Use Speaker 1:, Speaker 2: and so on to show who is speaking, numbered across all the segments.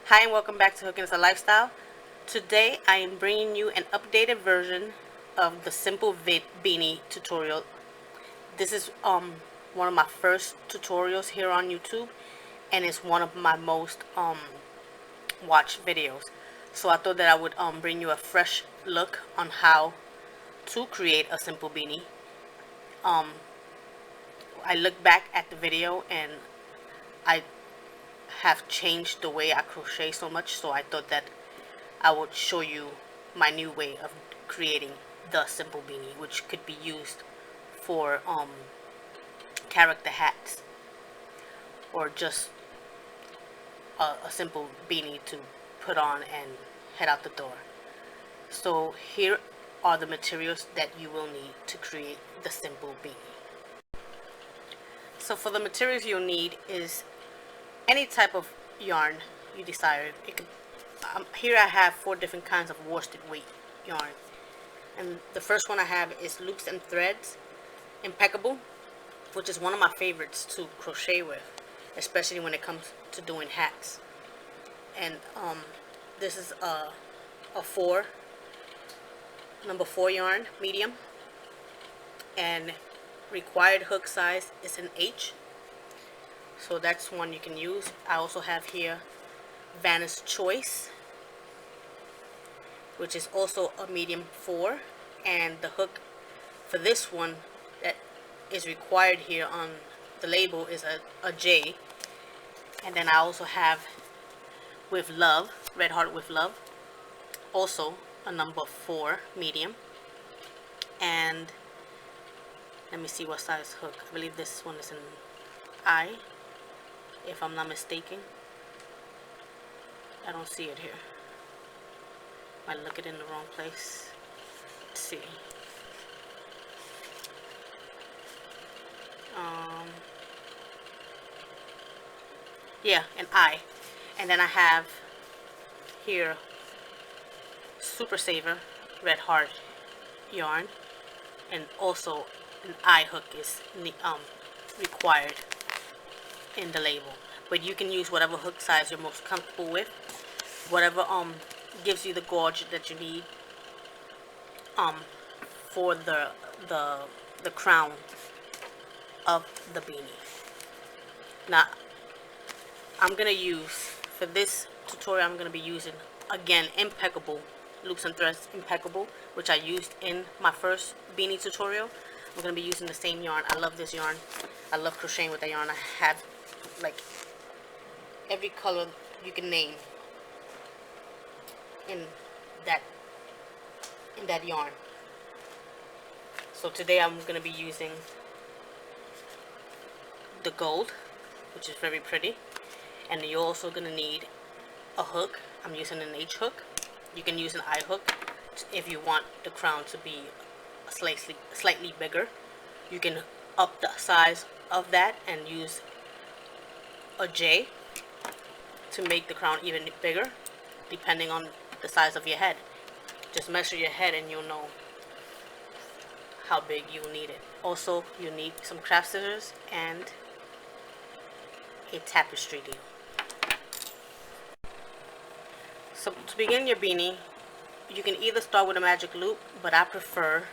Speaker 1: Hi and welcome back to Hooking is a Lifestyle. Today I am bringing you an updated version of the Simple Beanie tutorial. This is one of my first tutorials here on YouTube, and it's one of my most watched videos. So I thought that I would bring you a fresh look on how to create a simple beanie. I look back at the video and I have changed the way I crochet so much, so I thought that I would show you my new way of creating the simple beanie, which could be used for character hats or just a simple beanie to put on and head out the door. So here are the materials that you will need to create the simple beanie. So for the materials you'll need is any type of yarn you desire. It could, here I have 4 different kinds of worsted weight yarn, and the first one I have is Loops and Threads Impeccable, which is one of my favorites to crochet with, especially when it comes to doing hats. And this is a number 4 yarn, medium, and required hook size is an H. So that's one you can use. I also have here Vanna's Choice, which is also a medium 4, and the hook for this one that is required here on the label is a J. And then I also have With Love, Red Heart With Love, also a number 4 medium. And let me see what size hook. I believe this one is an I, if I'm not mistaken. I don't see it here. I look it in the wrong place. Let's see. Yeah, an I. And then I have here Super Saver Red Heart yarn, and also an I hook is required in the label, but you can use whatever hook size you're most comfortable with, whatever gives you the gauge that you need for the crown of the beanie. Now I'm gonna use, for this tutorial, I'm gonna be using again Impeccable Loops and Threads Impeccable, which I used in my first beanie tutorial. I'm gonna be using the same yarn. I love this yarn. I love crocheting with that yarn. I have like every color you can name in that yarn. So today I'm going to be using the gold, which is very pretty, and you're also going to need a hook. I'm using an H hook. You can use an I hook if you want the crown to be slightly bigger. You can up the size of that and use a J to make the crown even bigger, depending on the size of your head. Just measure your head and you'll know how big you'll need it. Also, you need some craft scissors and a tapestry deal. So to begin your beanie, you can either start with a magic loop, but I prefer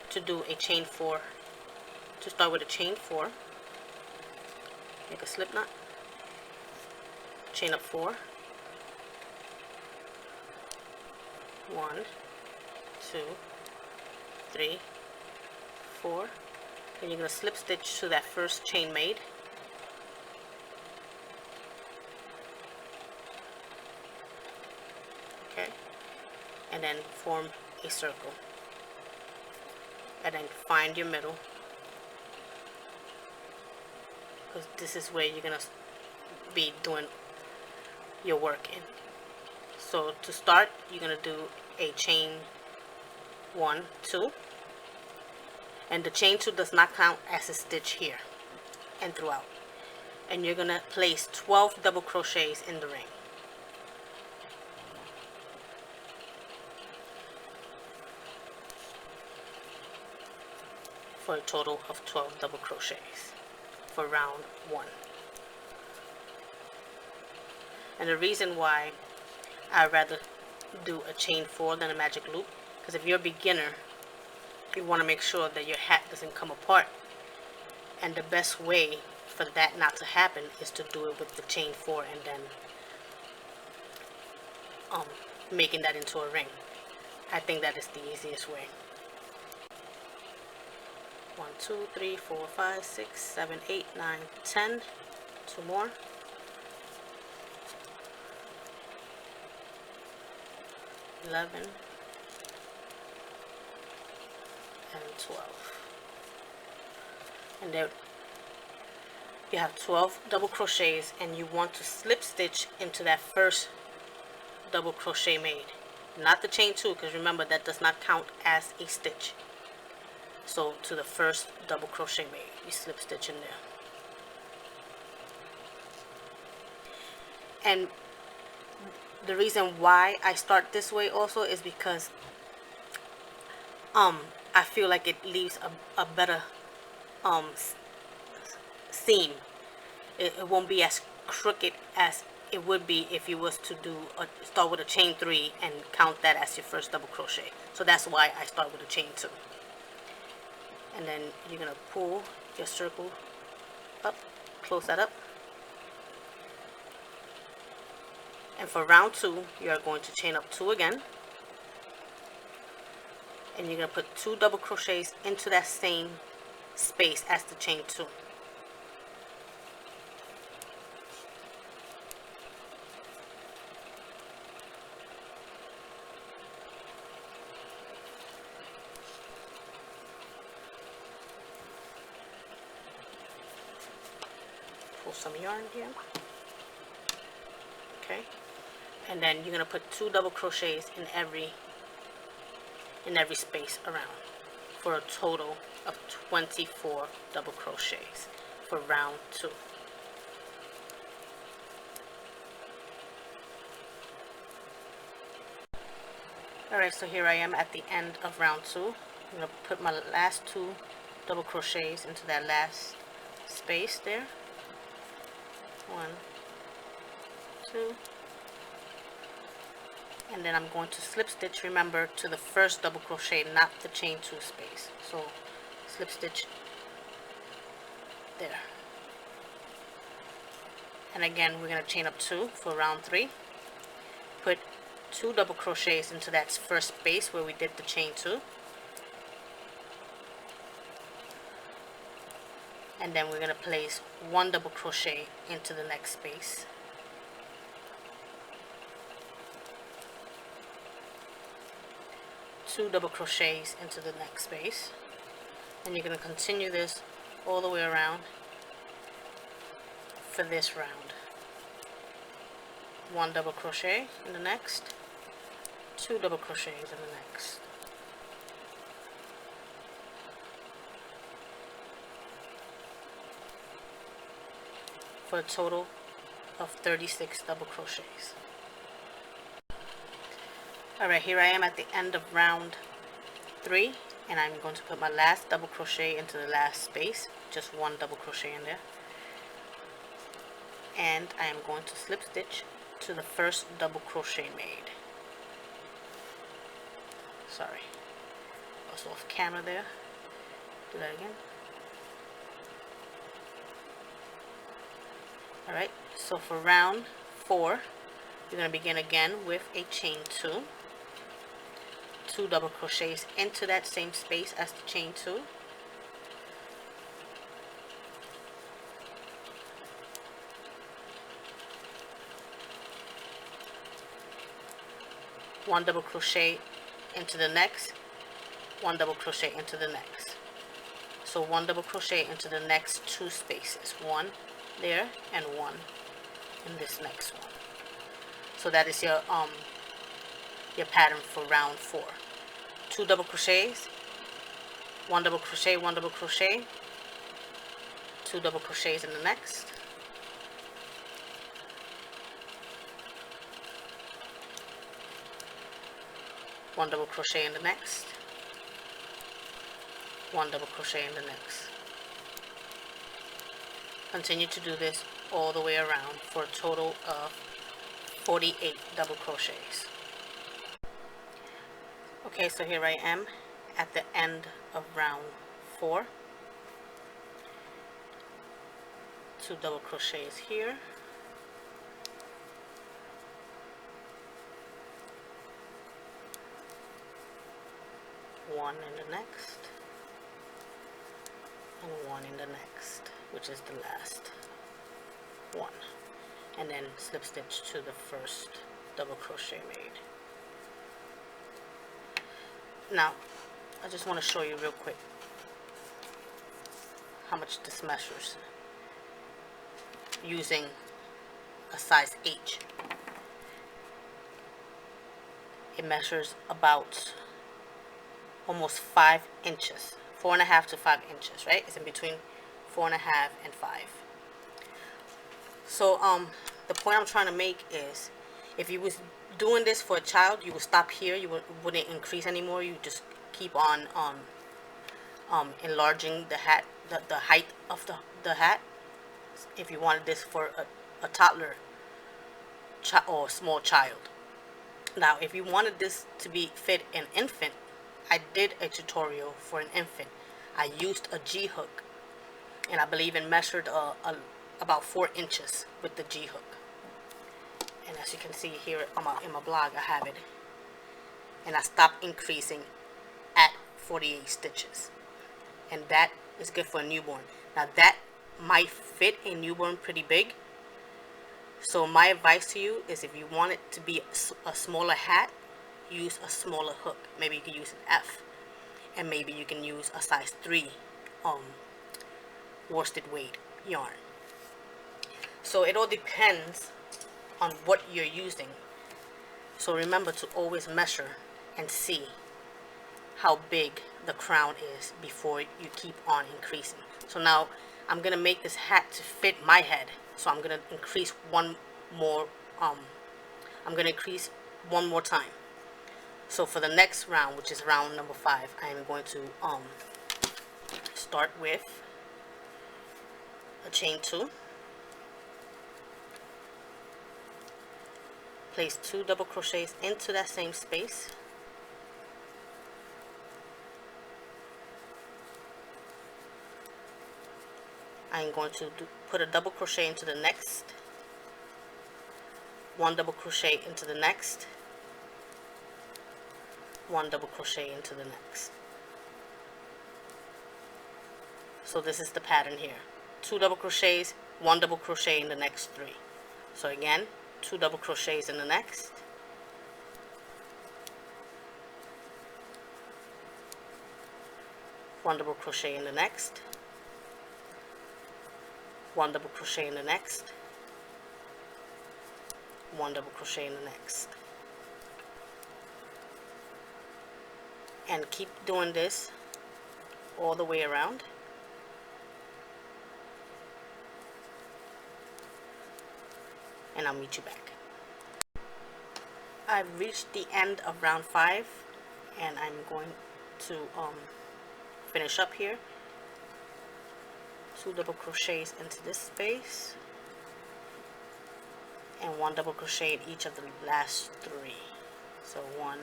Speaker 1: to do a chain 4. To start with a chain 4, make a slip knot, chain up 4, 1, 2, 3, 4. Then you're going to slip stitch to that first chain made. Okay, and then form a circle, and then find your middle, because this is where you're going to be doing your work in. So to start, you're going to do a chain 1, 2, and the chain 2 does not count as a stitch here and throughout. And you're going to place 12 double crochets in the ring. For a total of 12 double crochets for round 1. And the reason why I'd rather do a chain 4 than a magic loop, because if you're a beginner, you want to make sure that your hat doesn't come apart. And the best way for that not to happen is to do it with the chain 4 and then making that into a ring. I think that is the easiest way. 1, 2, 3, 4, 5, 6, 7, 8, 9, 10. 2 more. 11 and 12. And there you have 12 double crochets, and you want to slip stitch into that first double crochet made, not the chain 2, because remember that does not count as a stitch. So to the first double crochet made, you slip stitch in there. And the reason why I start this way also is because I feel like it leaves a better seam. It won't be as crooked as it would be if you was to start with a chain 3 and count that as your first double crochet. So that's why I start with a chain 2. And then you're gonna pull your circle up, close that up. And for round 2, you are going to chain up 2 again. And you're going to put 2 double crochets into that same space as the chain 2. Pull some yarn here. Okay. And then you're going to put 2 double crochets in every space around, for a total of 24 double crochets for round 2. Alright, so here I am at the end of round 2. I'm going to put my last 2 double crochets into that last space there. 1, 2. And then I'm going to slip stitch, remember, to the first double crochet, not the chain 2 space. So slip stitch there. And again, we're going to chain up 2 for round 3. Put 2 double crochets into that first space where we did the chain 2. And then we're going to place 1 double crochet into the next space. Two double crochets into the next space, and you're going to continue this all the way around for this round. 1 double crochet in the next, 2 double crochets in the next. For a total of 36 double crochets. Alright, here I am at the end of round 3, and I'm going to put my last double crochet into the last space, just 1 double crochet in there. And I am going to slip stitch to the first double crochet made. Sorry, I was off camera there. Do that again. Alright, so for round 4, you're going to begin again with a chain 2. 2 double crochets into that same space as the chain 2. One double crochet into the next, 1 double crochet into the next. So 1 double crochet into the next 2 spaces, 1 there and 1 in this next one. So that is your pattern for round 4. 2 double crochets, 1 double crochet, 1 double crochet, 2 double crochets in the next, one double crochet in the next, 1 double crochet in the next. Continue to do this all the way around for a total of 48 double crochets. Okay, so here I am at the end of round 4. 2 double crochets here, one in the next, and one in the next, which is the last one, and then slip stitch to the first double crochet made. Now I just want to show you real quick how much this measures using a size H. It measures about almost 5 inches, 4.5 to 5 inches, right? It's in between 4.5 and 5. So the point I'm trying to make is, if you was doing this for a child, you would stop here. You wouldn't increase anymore. You just keep on enlarging the hat, the height of the hat. If you wanted this for a toddler or a small child. Now, if you wanted this to be fit an infant, I did a tutorial for an infant. I used a G hook, and I believe it measured about 4 inches with the G hook. And as you can see here in my blog, I have it. And I stopped increasing at 48 stitches. And that is good for a newborn. Now that might fit a newborn pretty big. So my advice to you is, if you want it to be a smaller hat, use a smaller hook. Maybe you can use an F. And maybe you can use a size 3 worsted weight yarn. So it all depends on what you're using. So remember to always measure and see how big the crown is before you keep on increasing. So now I'm gonna make this hat to fit my head. So I'm gonna increase one more. I'm gonna increase one more time. So for the next round, which is round number 5, I am going to start with a chain 2. Place 2 double crochets into that same space. I'm going to put a double crochet into the next, 1 double crochet into the next, 1 double crochet into the next. So this is the pattern here. 2 double crochets, 1 double crochet in the next 3. So again, 2 double crochets in the next, 1 double crochet in the next, 1 double crochet in the next, 1 double crochet in the next. And keep doing this all the way around. And I'll meet you back. I've reached the end of round 5, and I'm going to finish up here. 2 double crochets into this space, and 1 double crochet in each of the last 3. So 1,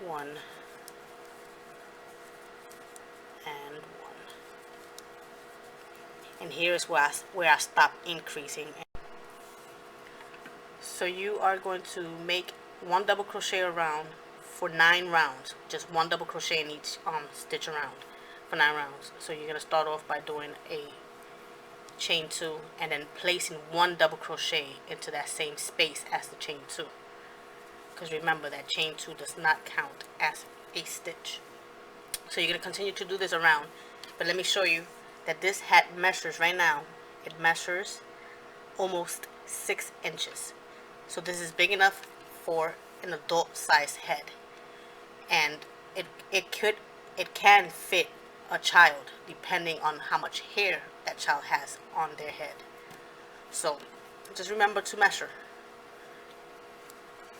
Speaker 1: 1, and 1. And here is where I stop increasing. So you are going to make 1 double crochet around for 9 rounds. Just 1 double crochet in each stitch around for 9 rounds. So you're going to start off by doing a chain 2 and then placing 1 double crochet into that same space as the chain 2. Because remember that chain 2 does not count as a stitch. So you're going to continue to do this around. But let me show you that this hat measures right now. It measures almost 6 inches. So this is big enough for an adult size head. And it can fit a child depending on how much hair that child has on their head. So just remember to measure.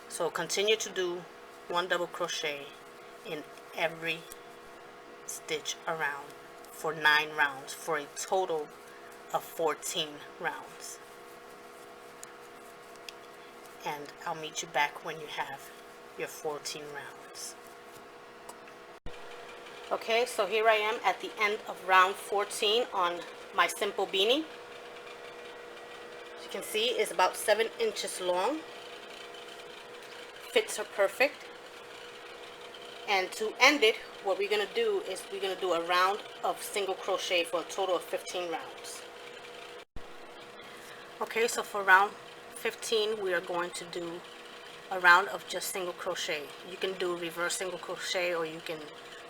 Speaker 1: So continue to do 1 double crochet in every stitch around for 9 rounds, for a total of 14 rounds. and I'll meet you back when you have your 14 rounds. Okay, so here I am at the end of round 14 on my simple beanie. As you can see, it's about 7 inches long. Fits her perfect. And to end it, what we're going to do is we're going to do a round of single crochet for a total of 15 rounds. Okay, so for round 15 we are going to do a round of just single crochet. You can do reverse single crochet, or you can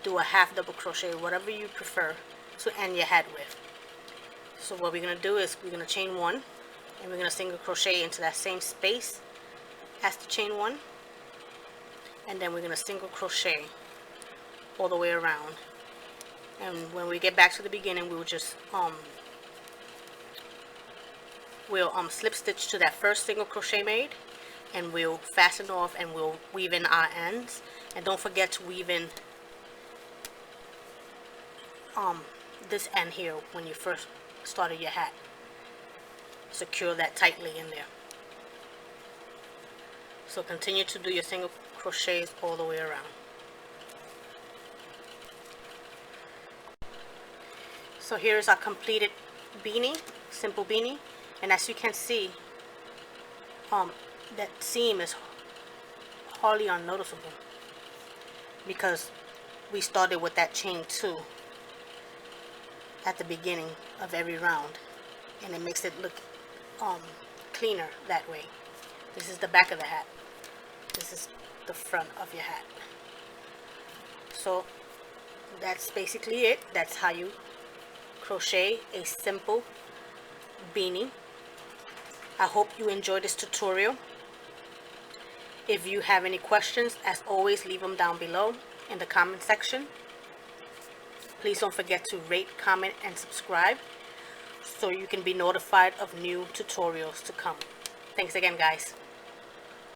Speaker 1: do a half double crochet, whatever you prefer to end your head with. So what we're going to do is we're going to chain 1, and we're going to single crochet into that same space as the chain 1, and then we're going to single crochet all the way around. And when we get back to the beginning, we'll just slip stitch to that first single crochet made, and we'll fasten off and we'll weave in our ends. And don't forget to weave in this end here when you first started your hat. Secure that tightly in there. So continue to do your single crochets all the way around. So here's our completed beanie, simple beanie, and as you can see, that seam is hardly unnoticeable because we started with that chain 2 at the beginning of every round, and it makes it look cleaner that way. This is the back of the hat. This is the front of your hat. So that's basically it. That's how you crochet a simple beanie. I hope you enjoyed this tutorial. If you have any questions, as always, leave them down below in the comment section. Please don't forget to rate, comment, and subscribe so you can be notified of new tutorials to come. Thanks again, guys.